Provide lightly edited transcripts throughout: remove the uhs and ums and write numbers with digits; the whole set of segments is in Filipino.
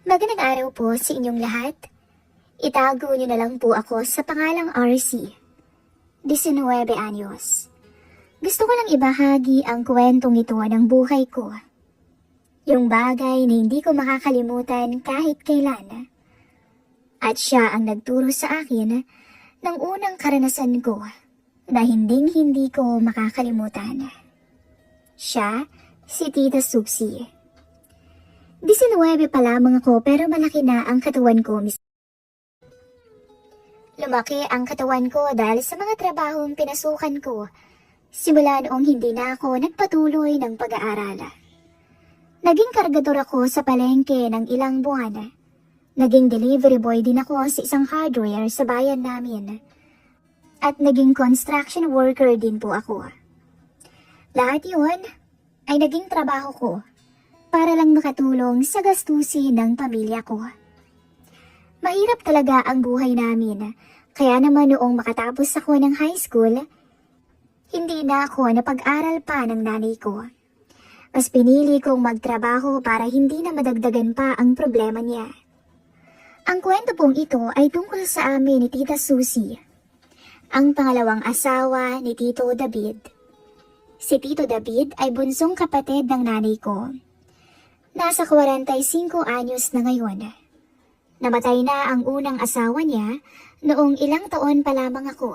Magandang araw po sa inyong lahat. Itago niyo na lang po ako sa pangalang RC, 19 anyos. Gusto ko lang ibahagi ang kwentong ito ng buhay ko. Yung bagay na hindi ko makakalimutan kahit kailan. At siya ang nagturo sa akin ng unang karanasan ko na hindi ko makakalimutan. Siya, si Tita Susie. 19 pa lamang ako pero malaki na ang katawan ko. Lumaki ang katawan ko dahil sa mga trabahong pinasukan ko. Simula noong hindi na ako nagpatuloy ng pag-aaral. Naging kargador ako sa palengke ng ilang buwan. Naging delivery boy din ako sa isang hardware sa bayan namin. At naging construction worker din po ako. Lahat yun ay naging trabaho ko para lang makatulong sa gastusin ng pamilya ko. Mahirap talaga ang buhay namin, kaya naman noong makatapos ako ng high school, hindi na ako napag-aral pa ng nanay ko. Mas pinili kong magtrabaho para hindi na madagdagan pa ang problema niya. Ang kwento pong ito ay tungkol sa amin ni Tita Susie, ang pangalawang asawa ni Tito David. Si Tito David ay bunsong kapatid ng nanay ko. Nasa 45 anyos na ngayon. Namatay na ang unang asawa niya noong ilang taon pa lamang ako.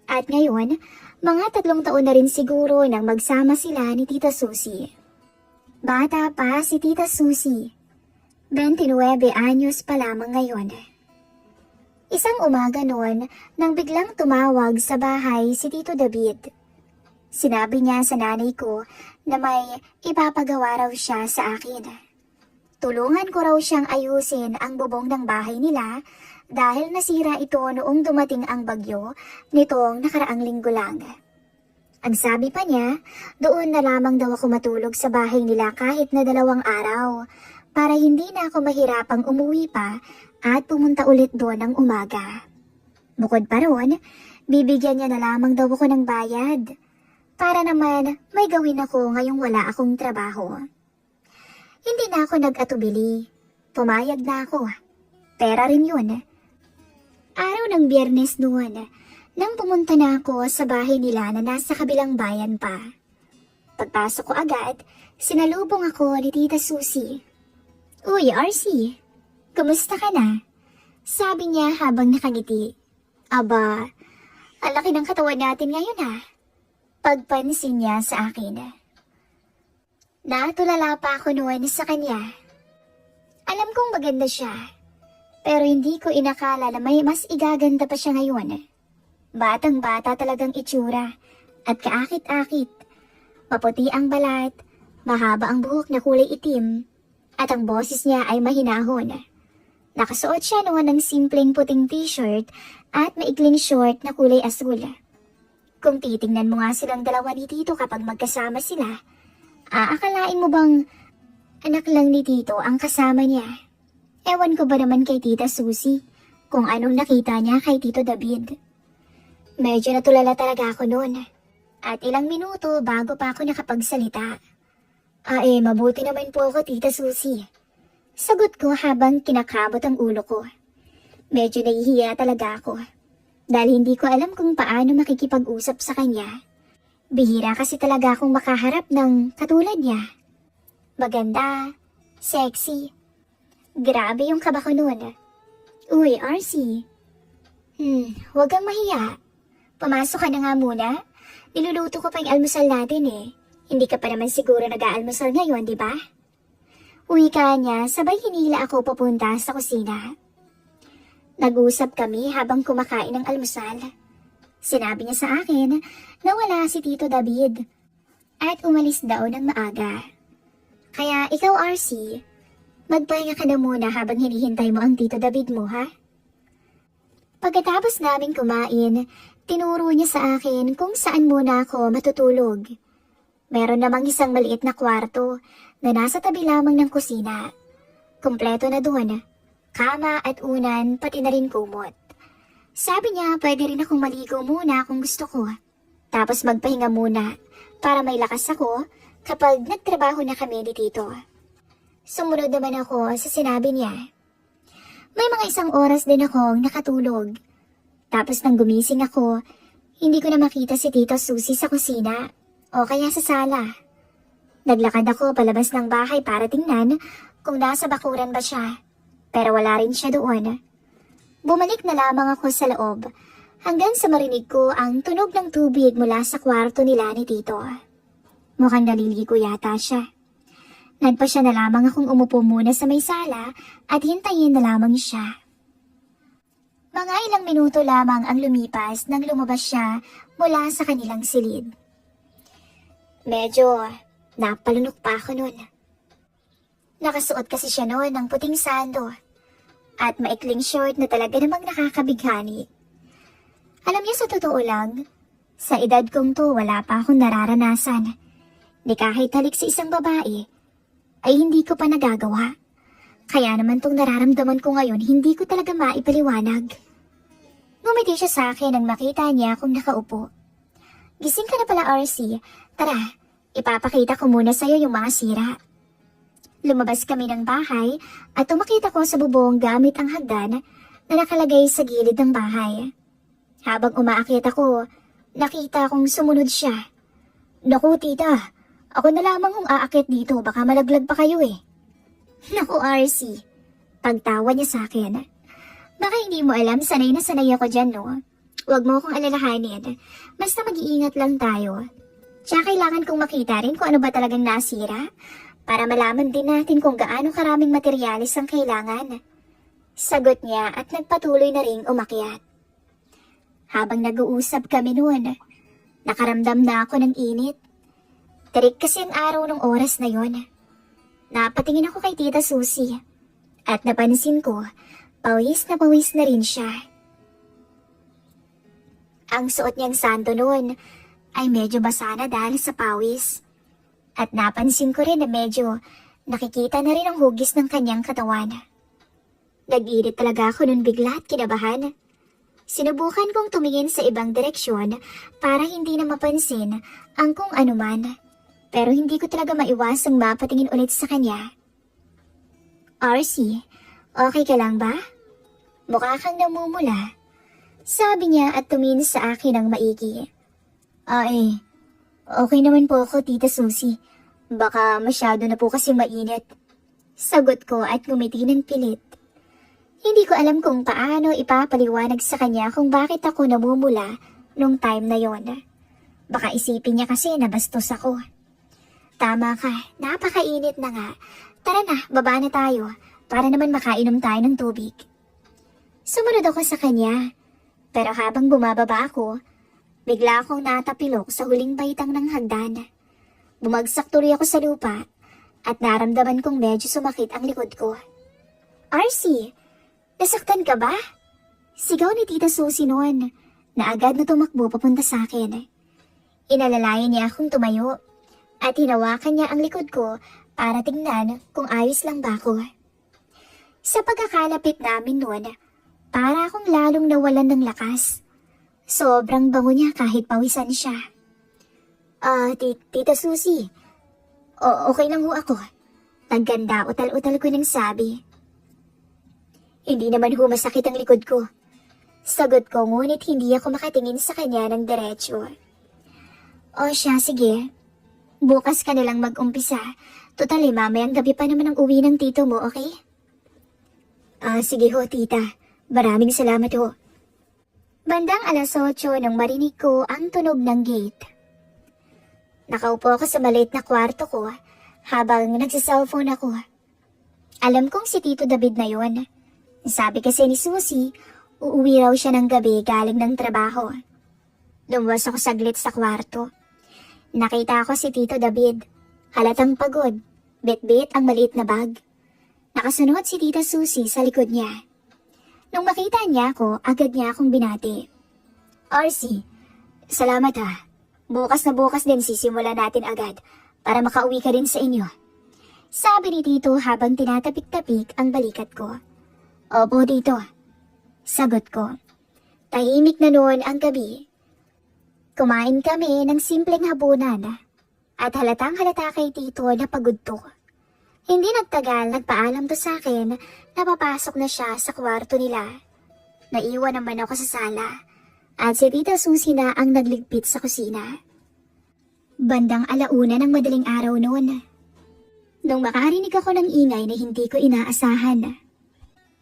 At ngayon, mga 3 taon na rin siguro nang magsama sila ni Tita Susie. Bata pa si Tita Susie. 29 anyos pa lamang ngayon. Isang umaga noon nang biglang tumawag sa bahay si Tito David. Sinabi niya sa nanay ko na may ipapagawa raw siya sa akin. Tulungan ko raw siyang ayusin ang bubong ng bahay nila dahil nasira ito noong dumating ang bagyo nitong nakaraang linggo lang. Ang sabi pa niya, doon na lamang daw ako matulog sa bahay nila kahit na 2 araw para hindi na ako mahirapang umuwi pa at pumunta ulit doon ng umaga. Bukod pa roon, bibigyan niya na lamang daw ako ng bayad para naman may gawin ako ngayong wala akong trabaho. Hindi na ako nag-atubili. Pumayag na ako. Pera rin yun. Araw ng Biyernes noon, nang pumunta na ako sa bahay nila na nasa kabilang bayan pa. Pagpasok ko agad, sinalubong ako ni Tita Susie. "Uy, RC, kumusta ka na?" Sabi niya habang nakangiti. "Aba, ang laki ng katawan natin ngayon ha." Pagpansin niya sa akin. Natulala pa ako noon sa kanya. Alam kong maganda siya, pero hindi ko inakala na may mas igaganda pa siya ngayon. Batang-bata talagang itsura at kaakit-akit. Maputi ang balat, mahaba ang buhok na kulay itim, at ang boses niya ay mahinahon. Nakasuot siya noon ng simpleng puting t-shirt at maikling short na kulay asul. Kung titingnan mo nga silang dalawa ni Tito kapag magkasama sila, aakalain mo bang anak lang ni Tito ang kasama niya? Ewan ko ba naman kay Tita Susie kung anong nakita niya kay Tito David. Medyo natulala talaga ako noon at ilang minuto bago pa ako nakapagsalita. Mabuti naman po ako, Tita Susie. Sagot ko habang kinakabot ang ulo ko. Medyo nahihiya talaga ako. Dahil hindi ko alam kung paano makikipag-usap sa kanya. Bihira kasi talaga akong makaharap ng katulad niya. Maganda, sexy. Grabe yung kaba ko noon. "Uy, RC. Huwag kang mahiya. Pumasok ka na nga muna. Niluluto ko pa yung almusal natin eh. Hindi ka pa naman siguro nag-aalmusal ngayon, di ba?" Uwi ka niya, sabay hinila ako papunta sa kusina. Nag-usap kami habang kumakain ng almusal. Sinabi niya sa akin na wala si Tito David at umalis daw ng maaga. Kaya ikaw, RC, magpahinga ka na muna habang hinihintay mo ang Tito David mo, ha? Pagkatapos namin kumain, tinuro niya sa akin kung saan muna ako matutulog. Meron namang isang maliit na kwarto na nasa tabi lamang ng kusina. Kumpleto na doon, kama at unan pati na rin kumot. Sabi niya pwede rin akong maligo muna kung gusto ko. Tapos magpahinga muna para may lakas ako kapag nagtrabaho na kami ni Tito. Sumunod naman ako sa sinabi niya. May mga isang oras din akong nakatulog. Tapos nang gumising ako, hindi ko na makita si Tito Susie sa kusina o kaya sa sala. Naglakad ako palabas ng bahay para tingnan kung nasa bakuran ba siya. Pero wala rin siya doon. Bumalik na lamang ako sa loob hanggang sa marinig ko ang tunog ng tubig mula sa kwarto nila ni Tito. Mukhang naliligo yata siya. Nagpa siya na lamang akong umupo muna sa may sala at hintayin na lamang siya. Mga ilang minuto lamang ang lumipas nang lumabas siya mula sa kanilang silid. Medyo napalunok pa ako nun. Nakasuot kasi siya noon ng puting sando at maikling short na talaga namang nakakabighani. Alam niya, sa totoo lang, sa edad kong to wala pa akong nararanasan. Ni kahit halik sa isang babae ay hindi ko pa nagagawa. Kaya naman tong nararamdaman ko ngayon hindi ko talaga maipaliwanag. Ngumiti siya sa akin nang makita niya akong nakaupo. Gising ka na pala, RC. Tara, ipapakita ko muna sa'yo yung mga sira. Lumabas kami ng bahay at tumakita ko sa bubong gamit ang hagdan na nakalagay sa gilid ng bahay. Habang umaakyat ako, nakita kong sumunod siya. Naku, tita, ako na lamang kung aakyat dito, baka malaglag pa kayo eh. Naku, RC, pagtawa niya sa akin. Baka hindi mo alam, sanay na sanay ako dyan, no? Huwag mo akong alalahanin, basta mag-iingat lang tayo. Tsaka kailangan kong makita rin kung ano ba talagang nasira, para malaman din natin kung gaano karaming materyales ang kailangan. Sagot niya at nagpatuloy na ring umakyat. Habang nag-uusap kami noon, nakaramdam na ako ng init. Tarik kasi ang araw ng oras na yon. Napatingin ako kay Tita Susie at napansin ko, pawis na rin siya. Ang suot niyang sando noon ay medyo basa na dahil sa pawis. At napansin ko rin na medyo nakikita na rin ang hugis ng kanyang katawan. Nag-irit talaga ako nun bigla at kinabahan. Sinubukan kong tumingin sa ibang direksyon para hindi na mapansin ang kung anuman. Pero hindi ko talaga maiwasang mapatingin ulit sa kanya. RC, okay ka lang ba? Mukha kang namumula. Sabi niya at tumingin sa akin ng maigi. Ay, okay naman po ako, Tita Susie. Baka masyado na po kasi mainit. Sagot ko at ngumiti ng pilit. Hindi ko alam kung paano ipapaliwanag sa kanya kung bakit ako namumula nung time na yon. Baka isipin niya kasi na bastos ako. Tama ka, napakainit na nga. Tara na, baba na tayo para naman makainom tayo ng tubig. Sumunod ako sa kanya, pero habang bumababa ako, bigla akong natapilok sa huling baitang ng hagdan. Bumagsak tuloy ako sa lupa at naramdaman kong medyo sumakit ang likod ko. RC, nasaktan ka ba? Sigaw ni Tita Susie noon na agad na tumakbo papunta sa akin. Inalalayan niya akong tumayo at hinawakan niya ang likod ko para tingnan kung ayos lang ba ako. Sa pagkakalapit namin noon, para akong lalong nawalan ng lakas. Sobrang bango niya kahit pawisan siya. Tita Susie, okay lang ho ako. Nagganda utal-utal ko nang sabi. Hindi naman ho masakit ang likod ko. Sagot ko ngunit hindi ako makatingin sa kanya ng diretsyo. O siya, sige. Bukas ka nalang mag-umpisa. Total mamayang gabi pa naman ang uwi ng tito mo, okay? Sige ho, tita. Maraming salamat ho. Bandang 8:00 nang marinig ko ang tunog ng gate. Nakaupo ako sa maliit na kwarto ko habang nagsiselfone ako. Alam kong si Tito David na yon. Sabi kasi ni Susie, uuwi raw siya ng gabi galing ng trabaho. Lumuwas ako saglit sa kwarto. Nakita ko si Tito David. Halatang pagod. Bit-bit ang maliit na bag. Nakasunod si Tita Susie sa likod niya. Nung makita niya ako, agad niya akong binati. RC, salamat ha. Bukas na bukas din sisimula natin agad para makauwi ka din sa inyo. Sabi ni Tito habang tinatapik-tapik ang balikat ko. Opo, Tito. Sagot ko. Tahimik na noon ang gabi. Kumain kami ng simpleng hapunan at halatang halata kay Tito na pagod to. Hindi nagtagal, nagpaalam to sa akin na papasok na siya sa kwarto nila. Naiwan naman ako sa sala at si Tita Susie na ang nagligpit sa kusina. Bandang 1:00 ng madaling araw noon. Nung makarinig ako ng ingay na hindi ko inaasahan.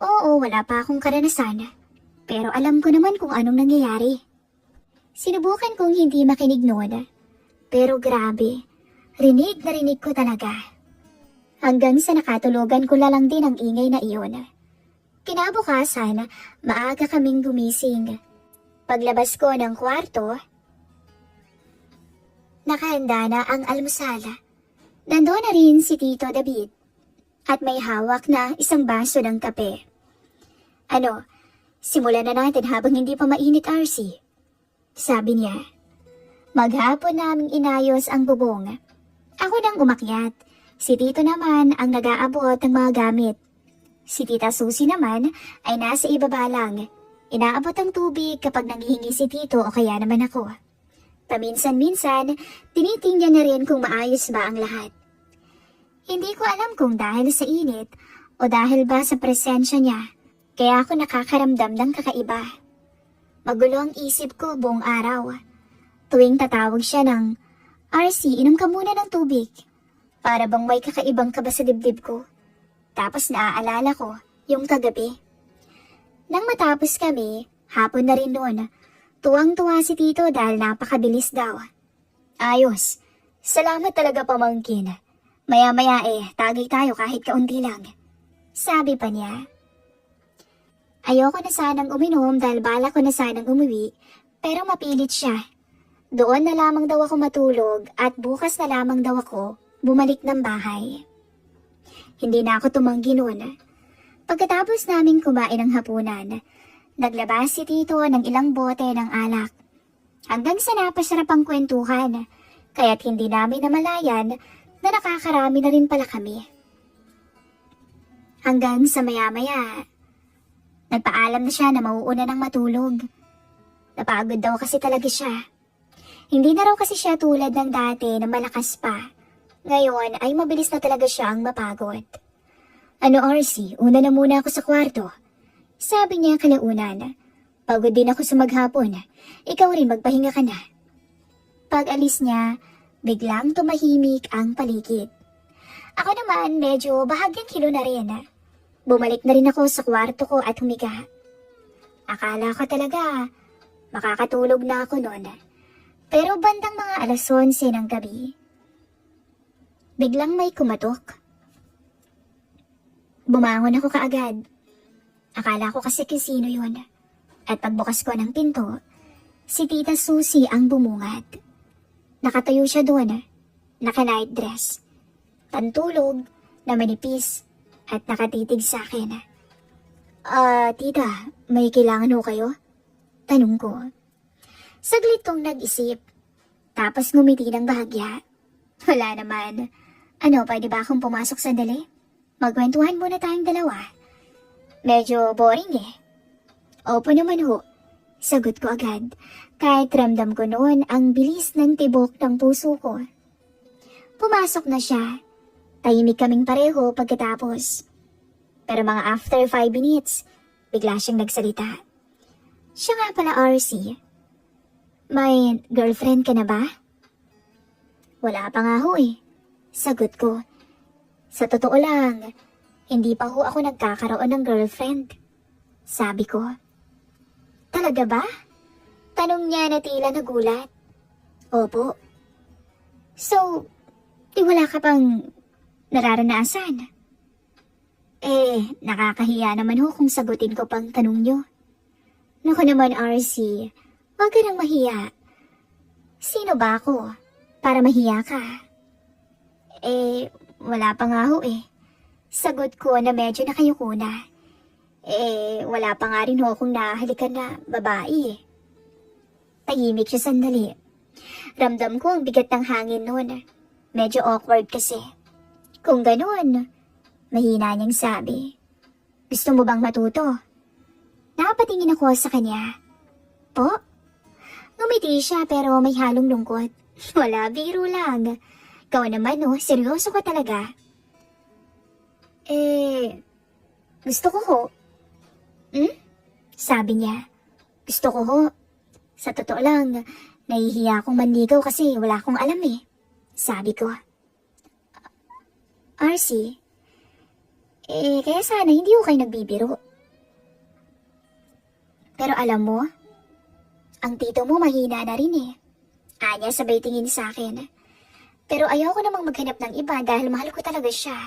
Oo, wala pa akong karanasan, pero alam ko naman kung anong nangyayari. Sinubukan kong hindi makinig noon, pero grabe, rinig na rinig ko talaga. Hanggang sa nakatulugan ko lang din ang ingay na iyon. Kinabukasan, maaga kaming gumising. Paglabas ko ng kwarto, nakahanda na ang almusal. Nandoon na rin si Tito David at may hawak na isang baso ng kape. Ano, simulan na natin habang hindi pa mainit, RC. Sabi niya. Maghapon naming inayos ang bubong. Ako nang umakyat. Si Tito naman ang nag-aabot ng mga gamit. Si Tita Susie naman ay nasa ibaba lang. Inaabot ang tubig kapag nanghihingi si Tito o kaya naman ako. Paminsan-minsan, tinitingnan niya rin kung maayos ba ang lahat. Hindi ko alam kung dahil sa init o dahil ba sa presensya niya, kaya ako nakakaramdam ng kakaiba. Magulo ang isip ko buong araw. Tuwing tatawag siya ng, RC, inom ka muna ng tubig. Para bang may kakaibang kaba sa dibdib ko. Tapos naaalala ko yung kagabi. Nang matapos kami, hapon na rin noon. Tuwang-tuwa si Tito dahil napakabilis daw. Ayos. Salamat talaga, pamangkin. Maya-maya tagay tayo kahit kaunti lang. Sabi pa niya. Ayoko na sanang uminom dahil bala ko na sanang umuwi, pero mapilit siya. Doon na lamang daw ako matulog at bukas na lamang daw ako bumalik ng bahay. Hindi na ako tumanggi noon. Pagkatapos naming kumain ng hapunan, naglabas si Tito ng ilang bote ng alak. Hanggang sa napasarap ang kwentuhan, kaya't hindi namin namalayan na nakakarami na rin pala kami. Hanggang sa maya-maya, nagpaalam na siya na mauuna ng matulog. Napagod daw kasi talaga siya. Hindi na raw kasi siya tulad ng dati na malakas pa. Ngayon ay mabilis na talaga siya ang mapagod. Ano, RC, una na muna ako sa kwarto. Sabi niya kalaunan. Pagod din ako sa maghapon. Ikaw rin magpahinga ka na. Pag alis niya, biglang tumahimik ang paligid. Ako naman medyo bahagyang hilo na rin. Bumalik na rin ako sa kwarto ko at humiga. Akala ko talaga makakatulog na ako noon. Pero bandang mga 11:00 ng gabi, biglang may kumatok. Bumangon ako kaagad. Akala ko kasi kung sino yun. At pagbukas ko ng pinto, si Tita Susie ang bumungad. Nakatayo siya doon, naka-night dress, pantulog na manipis at nakatitig sa akin. Tita, may kailangan ho kayo? Tanong ko. Saglit kong nag-isip, tapos ngumiti ng bahagya. Wala naman. Ano, pwede ba akong pumasok sandali? Magkwentuhan muna tayong dalawa. Medyo boring Opo naman ho. Sagot ko agad, kahit ramdam ko noon ang bilis ng tibok ng puso ko. Pumasok na siya. Tahimik kaming pareho pagkatapos. Pero mga after 5 minutes, bigla siyang nagsalita. Siya nga pala, RC. May girlfriend ka na ba? Wala pa nga ho Sagot ko. Sa totoo lang, hindi pa ho ako nagkakaroon ng girlfriend. Sabi ko. Talaga ba? Tanong niya na tila nagulat. Opo. So, wala ka pang nararanasan? Nakakahiya naman ho kung sagutin ko pang tanong niyo. Naku naman, RC, huwag ka nang mahiya. Sino ba ako para mahiya ka? Wala pa nga ho Sagot ko na medyo nakayuko na. Wala pa nga rin ho kung nahalikan na babae Tahimik siya sandali. Ramdam ko ang bigat ng hangin noon. Medyo awkward kasi. Kung ganoon, mahina niyang sabi. Gusto mo bang matuto? Napatingin ako sa kanya. Po? Ngumiti siya pero may halong lungkot. Wala, biro lang. Ikaw naman seryoso ka talaga. Gusto ko ho. Hmm? Sabi niya. Gusto ko ho. Sa totoo lang, nahihiya akong manligaw kasi wala akong alam eh. Sabi ko. RC, kaya sana hindi ko kayo nagbibiro. Pero alam mo, ang tito mo mahina na rin eh. Anya sabay tingin sa akin. Pero ayaw ko namang maghanap ng iba dahil mahal ko talaga siya.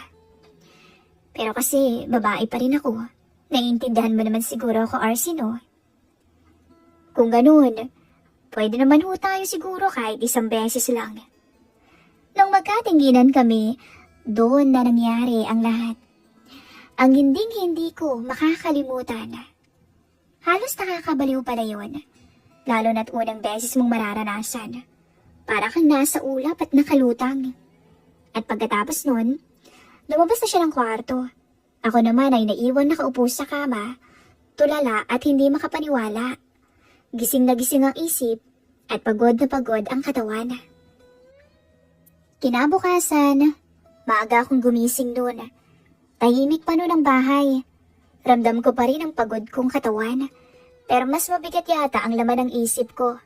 Pero kasi babae pa rin ako. Naiintindihan mo naman siguro ako, RC, no? Kung ganun, pwede naman ho tayo siguro kahit isang beses lang. Nung magkatingginan kami, doon na nangyari ang lahat. Ang hinding-hindi ko makakalimutan. Halos nakakabaliw pala yun. Lalo na't unang beses mong mararanasan. Para kang nasa ulap at nakalutang. At pagkatapos nun, lumabas na siya ng kwarto. Ako naman ay naiwan nakaupo sa kama, tulala at hindi makapaniwala. Gising na gising ang isip at pagod na pagod ang katawan. Kinabukasan, maaga akong gumising noon. Tahimik pa noon ang bahay. Ramdam ko pa rin ang pagod kong katawan, pero mas mabigat yata ang laman ng isip ko.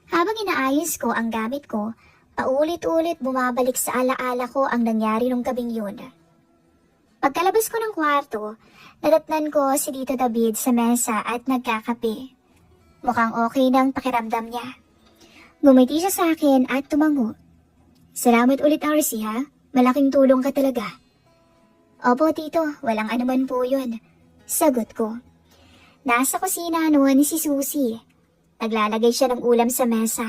Habang inaayos ko ang gamit ko, paulit-ulit bumabalik sa alaala ko ang nangyari nung gabing yun. Pagkalabas ko ng kwarto, nadatnan ko si Tito David sa mesa at nagkakape. Mukhang okay na ang pakiramdam niya. Ngumiti siya sa akin at tumango. Salamat ulit, RC, ha? Malaking tulong ka talaga. Opo, Tito. Walang anuman po yun. Sagot ko. Nasa kusina noon si Susie. Naglalagay siya ng ulam sa mesa.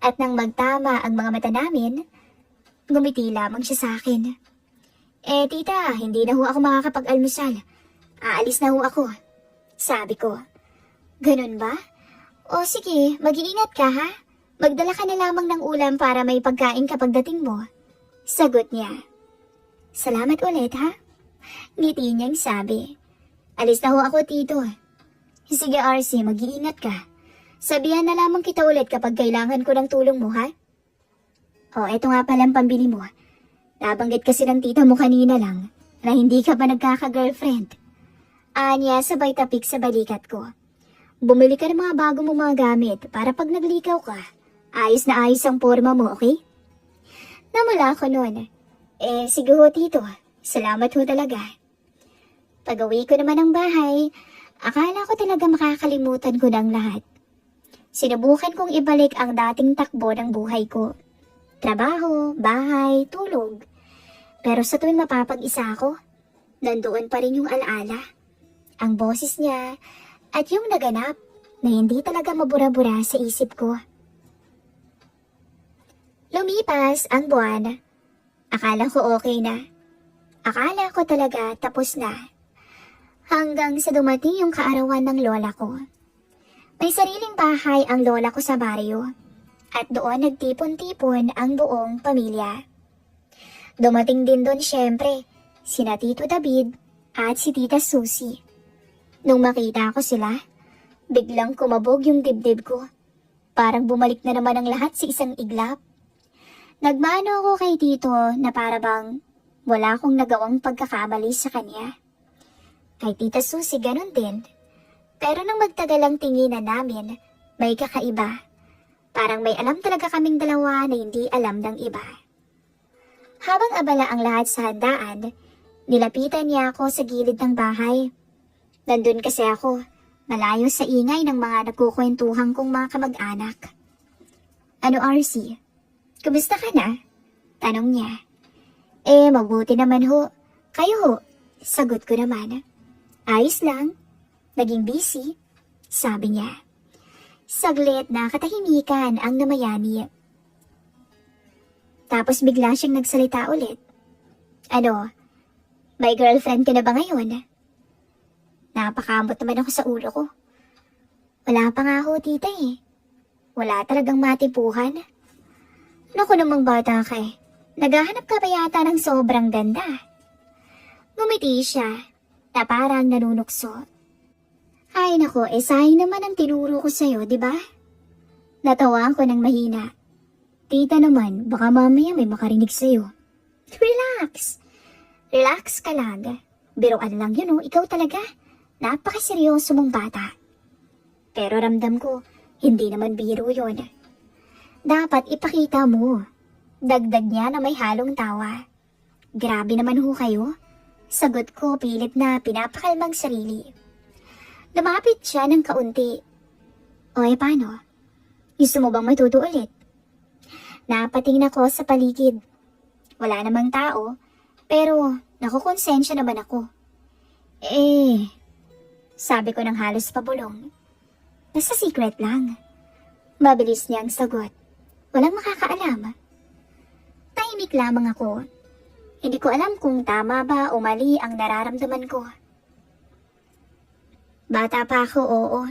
At nang magtama ang mga mata namin, ngumiti lamang siya sa akin. Tita, hindi na ho ako makakapag-almusal. Aalis na ho ako. Sabi ko. Ganun ba? O sige, mag-iingat ka ha? Magdala ka na lamang ng ulam para may pagkain kapag dating mo. Sagot niya. Salamat ulit ha? Ngiti niyang sabi. Alis na ho ako, Tito. Sige, RC, mag-iingat ka. Sabihan na lamang kita ulit kapag kailangan ko ng tulong mo, ha? Eto nga palang pambili mo. Nabanggit kasi ng tita mo kanina lang na hindi ka pa nagkaka-girlfriend. Anya sabay tapik sa balikat ko. Bumili ka ng mga bago mong mga gamit para pag naglikaw ka, ayos na ayos ang forma mo, okay? Namula ako noon. Sige ho, Tito. Salamat ho talaga. Pag-uwi ko naman ng bahay, akala ko talaga makakalimutan ko ng lahat. Sinubukan kong ibalik ang dating takbo ng buhay ko. Trabaho, bahay, tulog. Pero sa tuwing mapapag-isa ako, nandoon pa rin yung alaala. Ang boses niya at yung naganap na hindi talaga mabura-bura sa isip ko. Lumipas ang buwan. Akala ko okay na. Akala ko talaga tapos na. Hanggang sa dumating yung kaarawan ng lola ko. May sariling bahay ang lola ko sa baryo. At doon nagtipon-tipon ang buong pamilya. Dumating din doon syempre, sina Tito David at si Tita Susie. Nung makita ko sila, biglang kumabog yung dibdib ko. Parang bumalik na naman ang lahat sa isang iglap. Nagmano ako kay Tito na para bang wala akong nagawang pagkakamali sa kanya. Kay Tita Susie ganun din. Pero nang magtagal ang tinginan namin, may kakaiba. Parang may alam talaga kaming dalawa na hindi alam ng iba. Habang abala ang lahat sa handaan, nilapitan niya ako sa gilid ng bahay. Nandun kasi ako, malayo sa ingay ng mga nagkukwentuhan kong mga kamag-anak. Ano, RC? Kumusta ka na? Tanong niya. Mabuti naman ho. Kayo ho? Sagot ko naman. Ayos lang. Naging busy. Sabi niya. Saglit na katahimikan ang namayani. Tapos bigla siyang nagsalita ulit. Ano, may girlfriend ka na ba ngayon? Napakamot naman ako sa ulo ko. Wala pa nga ho, tita eh. Wala talagang matipuhan. Naku namang bata ka eh. Naghahanap ka pa yata ng sobrang ganda. Ngumiti siya na parang nanunukso. Ay nako, sayang naman ang tinuro ko sa'yo, di ba? Natawa ko ng mahina. Tita naman, baka mamaya may makarinig sa'yo. Relax. Relax ka lang. Biruan lang yun, oh. Ikaw talaga. Napakaseryoso mong bata. Pero ramdam ko, hindi naman biro yun. Dapat ipakita mo. Dagdag niya na may halong tawa. Grabe naman ho kayo. Sagot ko pilit na pinapakalmang sarili. Lumapit siya ng kaunti. O paano? Gusto mo bang matuto ulit? Napatingin ako sa paligid. Wala namang tao, pero nakukonsensya naman ako. Sabi ko ng halos pabulong. Nasa secret lang. Mabilis niyang sagot. Walang makakaalam. Tahimik lamang ako. Hindi ko alam kung tama ba o mali ang nararamdaman ko. Bata pa ako, oo.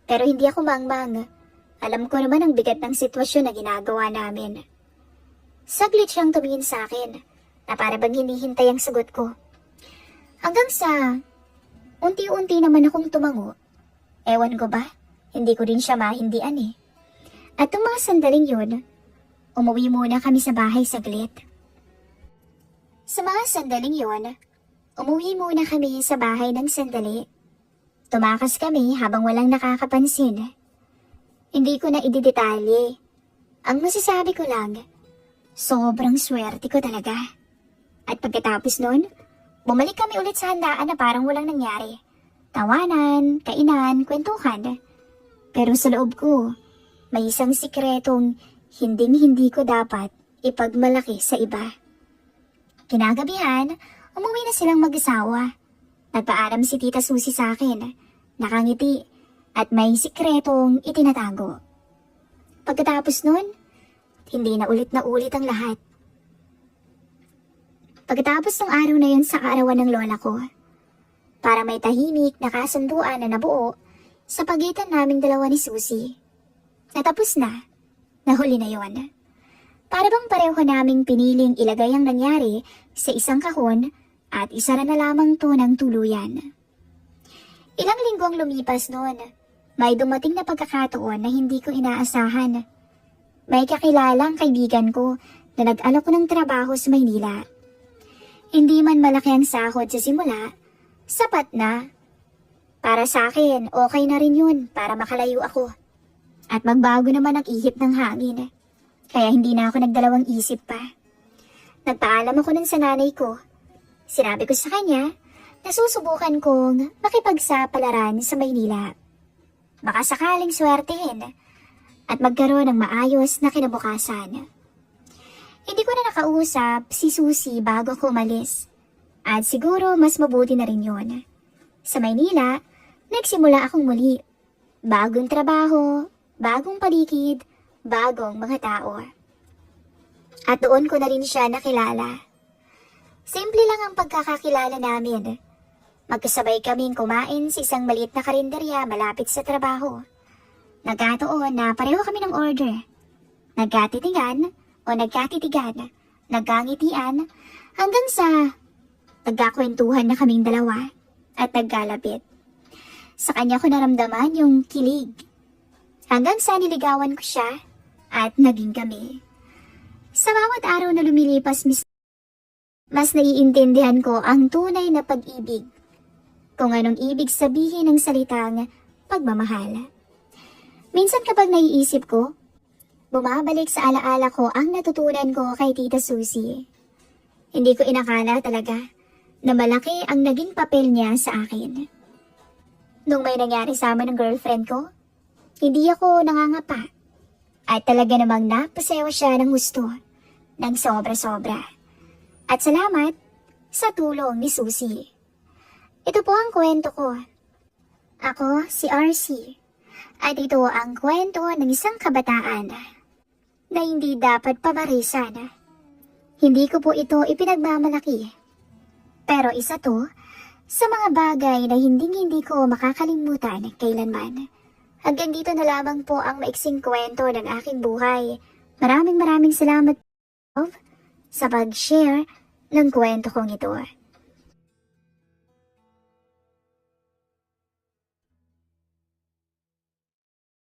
Pero hindi ako mangmang. Alam ko naman ang bigat ng sitwasyon na ginagawa namin. Saglit siyang tumingin sa akin na para bang hinihintay ang sagot ko. Hanggang sa unti-unti naman akong tumango. Ewan ko ba, hindi ko rin siya mahindian eh. At nung mga sandaling yun, umuwi muna kami sa bahay saglit. Sa mga sandaling yun, umuwi muna kami sa bahay ng sandali. Tumakas kami habang walang nakakapansin. Hindi ko na ididetalye. Ang masasabi ko lang, sobrang swerte ko talaga. At pagkatapos nun, bumalik kami ulit sa handaan na parang walang nangyari. Tawanan, kainan, kwentuhan. Pero sa loob ko, may isang sikretong hinding-hindi ko dapat ipagmalaki sa iba. Kinagabihan, umuwi na silang mag-asawa. Nagpaalam si Tita Susie sa akin, nakangiti at may sikretong itinatago. Pagkatapos nun, hindi na ulit ang lahat. Pagkatapos ng araw na yun sa kaarawan ng lola ko, para may tahimik na kasunduan na nabuo sa pagitan naming dalawa ni Susie. Natapos na, nahuli na yon. Para bang pareho naming piniling ilagay ang nangyari sa isang kahon at isara na lamang to ng tuluyan. Ilang linggo ang lumipas noon. May dumating na pagkakataon na hindi ko inaasahan. May kakilalang kaibigan ko na nag-alok ng trabaho sa Maynila. Hindi man malaki ang sahod sa simula, sapat na. Para sa akin, okay na rin yun para makalayo ako. At magbago naman ang ihip ng hangin. Kaya hindi na ako nagdalawang isip pa. Nagpaalam ako nun sa nanay ko. Sinabi ko sa kanya na susubukan kong makipagsapalaran sa Maynila. Baka sakaling swertehin at magkaroon ng maayos na kinabukasan. Hindi ko na nakausap si Susie bago ako umalis. At siguro mas mabuti na rin yun. Sa Maynila, nagsimula akong muli. Bagong trabaho, bagong paligid, bagong mga tao. At doon ko na rin siya nakilala. Simple lang ang pagkakakilala namin. Magkasabay kaming kumain sa isang maliit na karinderya malapit sa trabaho. Nagkataon na pareho kami ng order. Nagkatitigan o nagkatitigan, nagkangitian, hanggang sa nagkakwentuhan na kaming dalawa at nagkalapit. Sa kanya ko naramdaman yung kilig. Hanggang sa niligawan ko siya at naging kami. Sa bawat araw na lumilipas, mas naiintindihan ko ang tunay na pag-ibig. Kung anong ibig sabihin ng salitang pagmamahal. Minsan kapag naiisip ko, bumabalik sa alaala ko ang natutunan ko kay Tita Susie. Hindi ko inakala talaga na malaki ang naging papel niya sa akin. Nung may nangyari sa amin ng girlfriend ko, hindi ako nangangapa. At talaga namang napasayaw siya ng gusto, ng sobra-sobra. At salamat sa tulong ni Susie. Ito po ang kwento ko. Ako si RC. At ito ang kwento ng isang kabataan na hindi dapat pamarisan. Hindi ko po ito ipinagmamalaki. Pero isa to sa mga bagay na hindi ko makakalimutan kailanman. Hanggang dito na lamang po ang maiksing kwento ng aking buhay. Maraming salamat sa pag-share ng kwento kong ito.